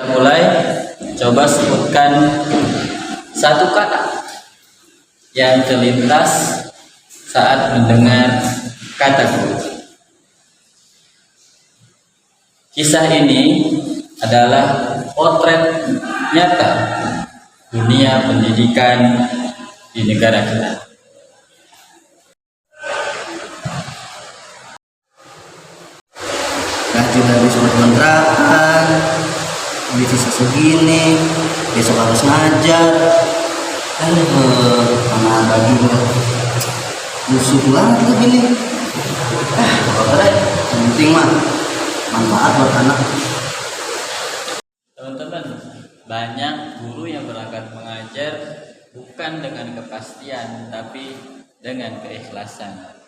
Mulai, coba sebutkan satu kata yang terlintas saat mendengar kata guru. Kisah ini adalah potret nyata dunia pendidikan di negara kita. Gaji habis udah kontrakan, bisa segini, besok harus ngajar. Mana bagi musuh banget tuh gini. Apa deh, yang penting mah manfaat buat anak. Teman-teman, banyak guru yang berangkat mengajar bukan dengan kepastian, tapi dengan keikhlasan.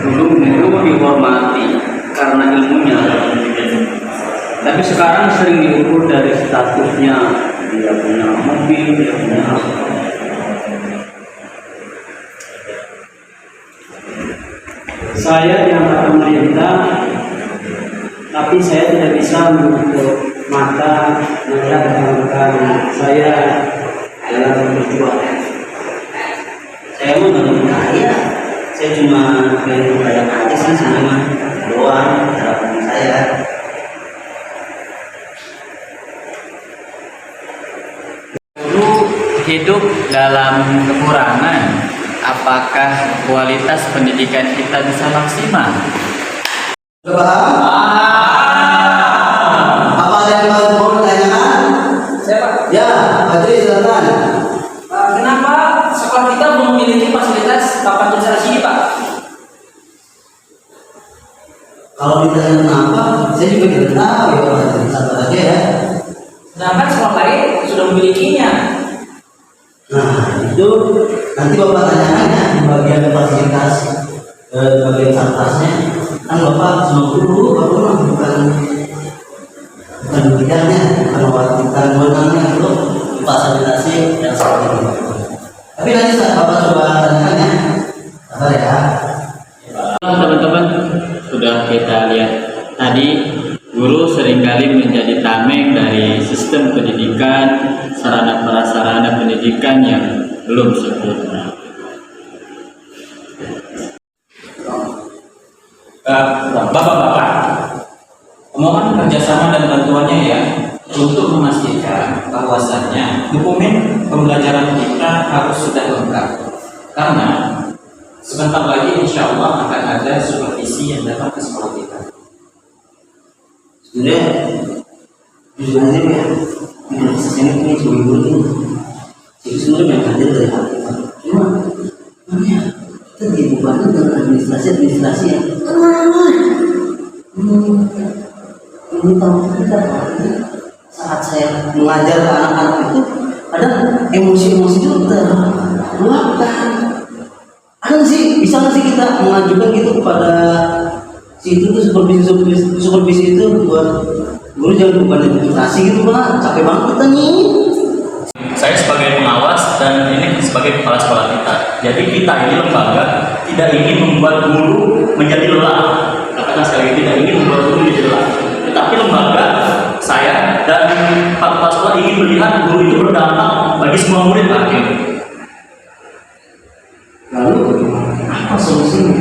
Guru dihormati karena ilmunya, tapi sekarang sering diukur dari statusnya, dia punya mobil, dia punya apa. Saya diangkat pemerintah, tapi saya tidak bisa menutup mata melihat rekan-rekan saya dalam berjuang. Saya mau nggak kaya, saya cuma pengen banyak aja sih sebenarnya, doang harapan saya. Guru hidup dalam kekurangan, apakah kualitas pendidikan kita bisa maksimal? Udah paham? Apa ada yang mau ditanyakan? Siapa? Ya, Badri silakan. Kenapa sekolah kita belum memiliki fasilitas papan tulis sini, Pak? Kalau ditanya kenapa, saya juga tidak tahu ya Pak. Sabar aja ya. Sedangkan sekolah lain sudah memilikinya. Nah, itu nanti Bapak tanyakan ya di bagian fasilitas, bagian atasnya. Kan Bapak cuma guru, Bapak mah bukan bidangnya, bukan wewenangnya untuk fasilitasi yang seperti itu. Tapi nanti saat Bapak coba tanyakan ya. Sabar ya. Teman-teman, sudah kita lihat tadi, guru seringkali menjadi tameng dari sistem pendidikan, sarana prasarana pendidikan yang belum sempurna. Bapak-bapak, mohon kerjasama dan bantuannya ya untuk memastikan bahwasannya dokumen pembelajaran kita harus sudah lengkap, karena sebentar lagi insya Allah akan ada supervisi yang datang ke sekolah kita. Sebenarnya jujur aja ya, tidak sesini ini sebagai guru ini jadi sebenarnya yang hadir dari hati Pak. Cuma ya kita dibebankan dengan administrasi yang ini tahu kita saat saya mengajar ke anak-anak itu ada emosi-emosi itu terluapkan. Ada sih, bisa nggak sih kita mengajukan gitu kepada si itu tuh supervisi itu buat guru jangan beban administrasi gitu Pak, capek banget kita nih. Saya sebagai pengawas dan ini sebagai kepala sekolah kita. Jadi kita ini lembaga tidak ingin membuat guru menjadi lelah. Katakan sekali lagi, tidak ingin membuat guru menjadi lelah. Tetapi lembaga saya dan Pak Kepala Sekolah ingin melihat guru itu berdampak bagi semua murid akhir. Lalu apa solusinya?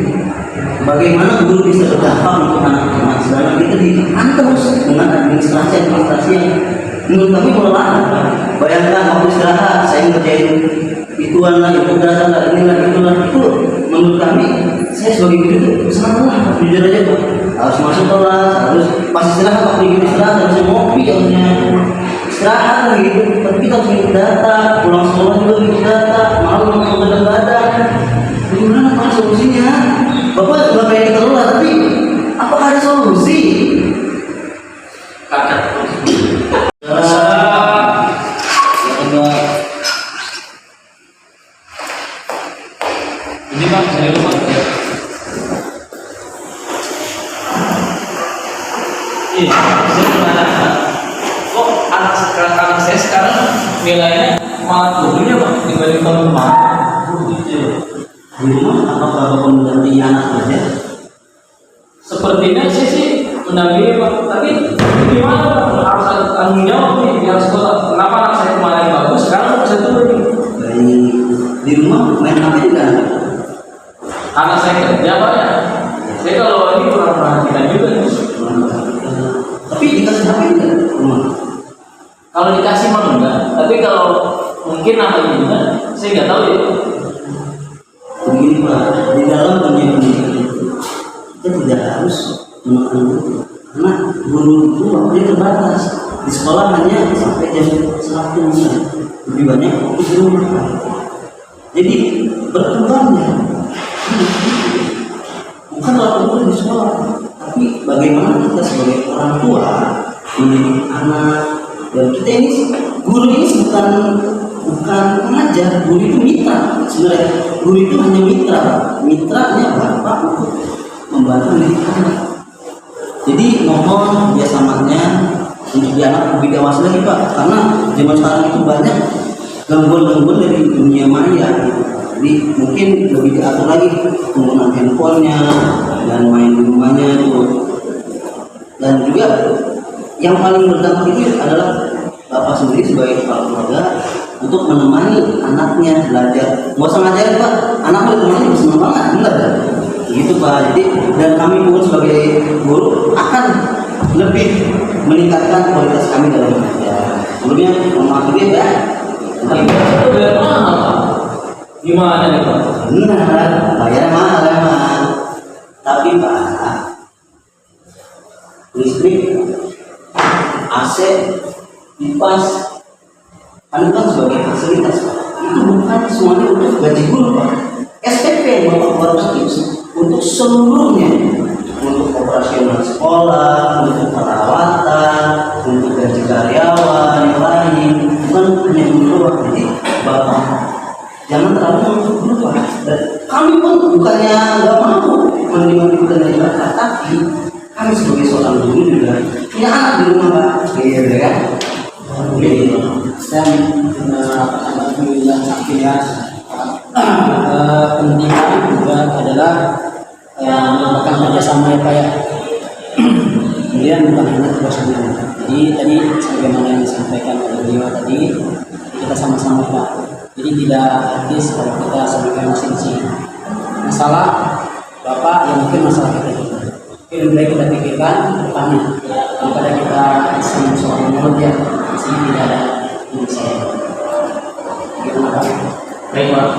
Bagaimana guru bisa berdampak untuk anak-anak? Sedangkan kita ditekan terus dengan administrasi yang menurut kami melelahkan. Bayangkan waktu istirahat saya ngerjain ituan lah, itu data lah, inilah, itulah, itu menurut kami saya sebagai guru itu sangat lelah. Jujur aja Pak, harus masuk kelas, harus pas istirahat, waktu gini istirahat harusnya ngopi, harusnya istirahat lah gitu. Tapi kita harus ngikut data, pulang sekolah juga ngikut data, malu langsung kadang-kadang. Bagaimana Pak solusinya? Bapak nggak pengen kita lelah, tapi apakah ada solusi? Ini Pak, saya lupa. Saya menanyakan, kok anak saya sekarang nilainya malah turunnya Pak dibanding tahun kemarin? Di rumah apakah Bapak mendampingi anak saja? Sepertinya saya sih mendampingi Pak, tapi gimana Pak? tanggung jawab nih yang sekolah. Kenapa anak saya kemarin bagus, sekarang bisa turun nih? Dari di rumah main HP juga. Karena saya kerja Pak ya. Saya kalau ini kurang perhatian juga nih. Tapi dikasih HP enggak rumah? Kalau dikasih mah enggak, tapi kalau mungkin apa juga, saya nggak tahu ya. Begini Pak, di dalam dunia pendidikan itu kita tidak harus memakan guru, karena guru itu waktunya terbatas. Di sekolah hanya sampai jam 1, lebih banyak waktu di rumah. Jadi berkembangnya bukan waktu guru di sekolah, tapi bagaimana kita sebagai orang tua mendidik anak. Dan kita ini guru ini bukan pengajar, guru itu mitra. Sebenarnya guru itu hanya mitranya bapak untuk membantu mendidik anak. Jadi mohon kerjasamanya untuk di anak lebih dewasa lagi Pak, karena zaman sekarang itu banyak gangguan-gangguan dari dunia maya. Jadi mungkin lebih diatur lagi penggunaan handphonenya dan main di rumahnya itu. Dan juga yang paling berdampak itu adalah bapak sendiri sebagai kepala keluarga untuk menemani anaknya belajar. Nggak usah ngajarin Pak, anak mau temannya senang banget, benar kan? Gitu Pak. Jadi dan kami pun sebagai guru akan lebih meningkatkan kualitas kami dalam belajar. Sebelumnya mohon maaf juga ya. Itu dari mana Pak? Gimana nih Pak? Benar, bayar mahal emang. Tapi Pak, listrik, AC, kipas, kan sebagai fasilitas Pak. Itu bukan semuanya untuk gaji guru Pak. SPP yang Bapak keluarkan itu untuk seluruhnya, untuk operasional sekolah, untuk perawatan, untuk gaji karyawan yang lain, bukan hanya guru doang. Jadi Bapak jangan terlalu untuk guru Pak. Dan kami pun bukannya nggak mampu menerima dari Bapak, tapi kami sebagai seorang guru juga punya anak di rumah Pak. Iya kan? Dan alhamdulillah aktivitas pendidikan juga adalah merupakan kerjasama ya Pak ya. Kemudian bukan hanya tugas guru. Jadi tadi sebagaimana yang disampaikan oleh beliau tadi, kita sama-sama Pak. Jadi tidak etis kalau kita sebagai masing-masing masalah Bapak yang mungkin masalah kita juga. Lebih baik kita pikirkan depannya daripada kita sama soal mulut ya. Di sini tidak ada yang bisa. Gimana Pak? Baik Pak.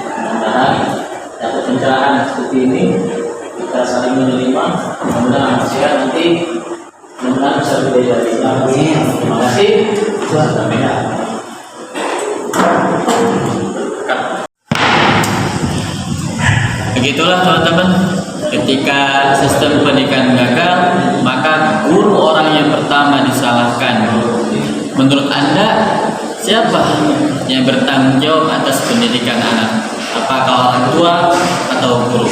Mudah-mudahan dapat pencerahan seperti ini kita saling menerima. Mudah-mudahan hasilnya nanti mudah-mudahan bisa lebih dari ini. Terima kasih. Sampai Begitulah teman-teman, ketika sistem pendidikan gagal, maka guru orang yang pertama disalahkan. Menurut Anda, siapa yang bertanggung jawab atas pendidikan anak? Apakah orang tua atau guru?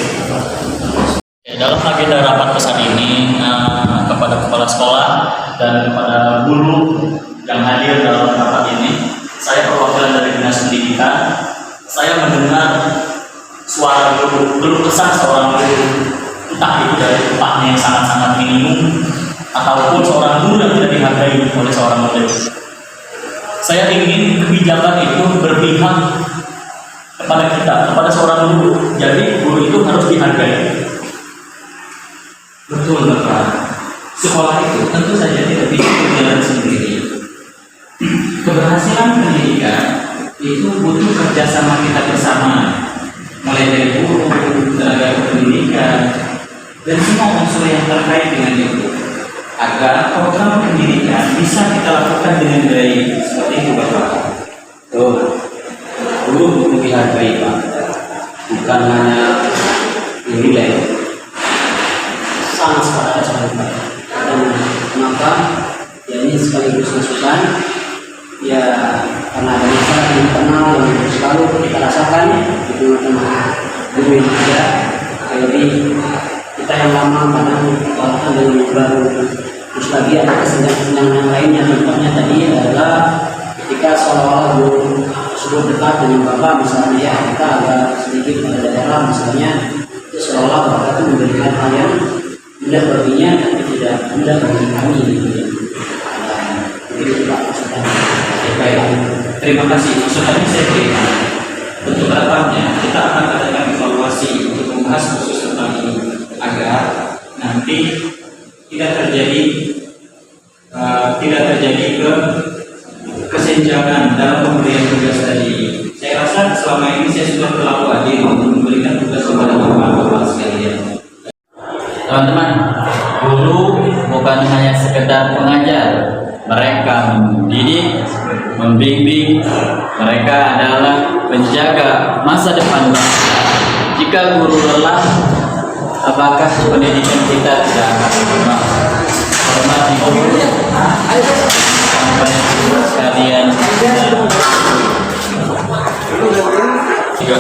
Dalam agenda rapat pesan ini kepada kepala sekolah dan kepada guru yang hadir dalam rapat ini, saya perwakilan dari Dinas Pendidikan. Saya mendengar suara guru kesah seorang guru, entah itu dari upahnya yang sangat-sangat minimum ataupun seorang guru yang tidak dihargai oleh seorang murid. Saya ingin kebijakan itu berpihak kepada kita, kepada seorang guru. Jadi guru itu harus dihargai. Betul Bapak. Sekolah itu tentu saja tidak bisa berjalan sendiri. Keberhasilan pendidikan itu butuh kerjasama kita bersama, mulai dari guru, tenaga pendidikan, dan semua unsur yang terkait dengan itu, agar program pendidikan bisa kita lakukan dengan baik. Seperti itu Bapak. Tuh, guru butuh dihargai Pak, bukan hanya nilai. Sangat sepakat sekali Pak. Dan kenapa? Ya ini sekaligus masukan. Ya karena ada masalah internal yang selalu kita rasakan di teman-teman guru yang ada. Jadi kita yang lama kadang bahkan dengan yang baru. Terus lagi ada kesenjangan yang lainnya. Contohnya tadi adalah ketika seolah-olah guru tersebut dekat dengan bapak, misalnya ya kita agak sedikit pada daerah misalnya, itu seolah bapak itu memberikan hal yang mudah baginya tapi tidak mudah bagi kami gitu ya. terima kasih. Maksudnya saya berikan untuk kedepannya kita akan adakan evaluasi untuk membahas khusus tentang ini agar nanti tidak terjadi kesenjangan dalam pemberian tugas tadi. Saya rasa selama ini saya sudah berlaku adil untuk memberikan tugas kepada bapak-bapak sekalian. Teman-teman, guru bukan hanya sekedar pengajar, mereka mendidik, membimbing, mereka adalah penjaga masa depan bangsa. Jika guru lelah, apakah pendidikan kita tidak akan berubah? Hormati guru, sampai sekalian. Tiga.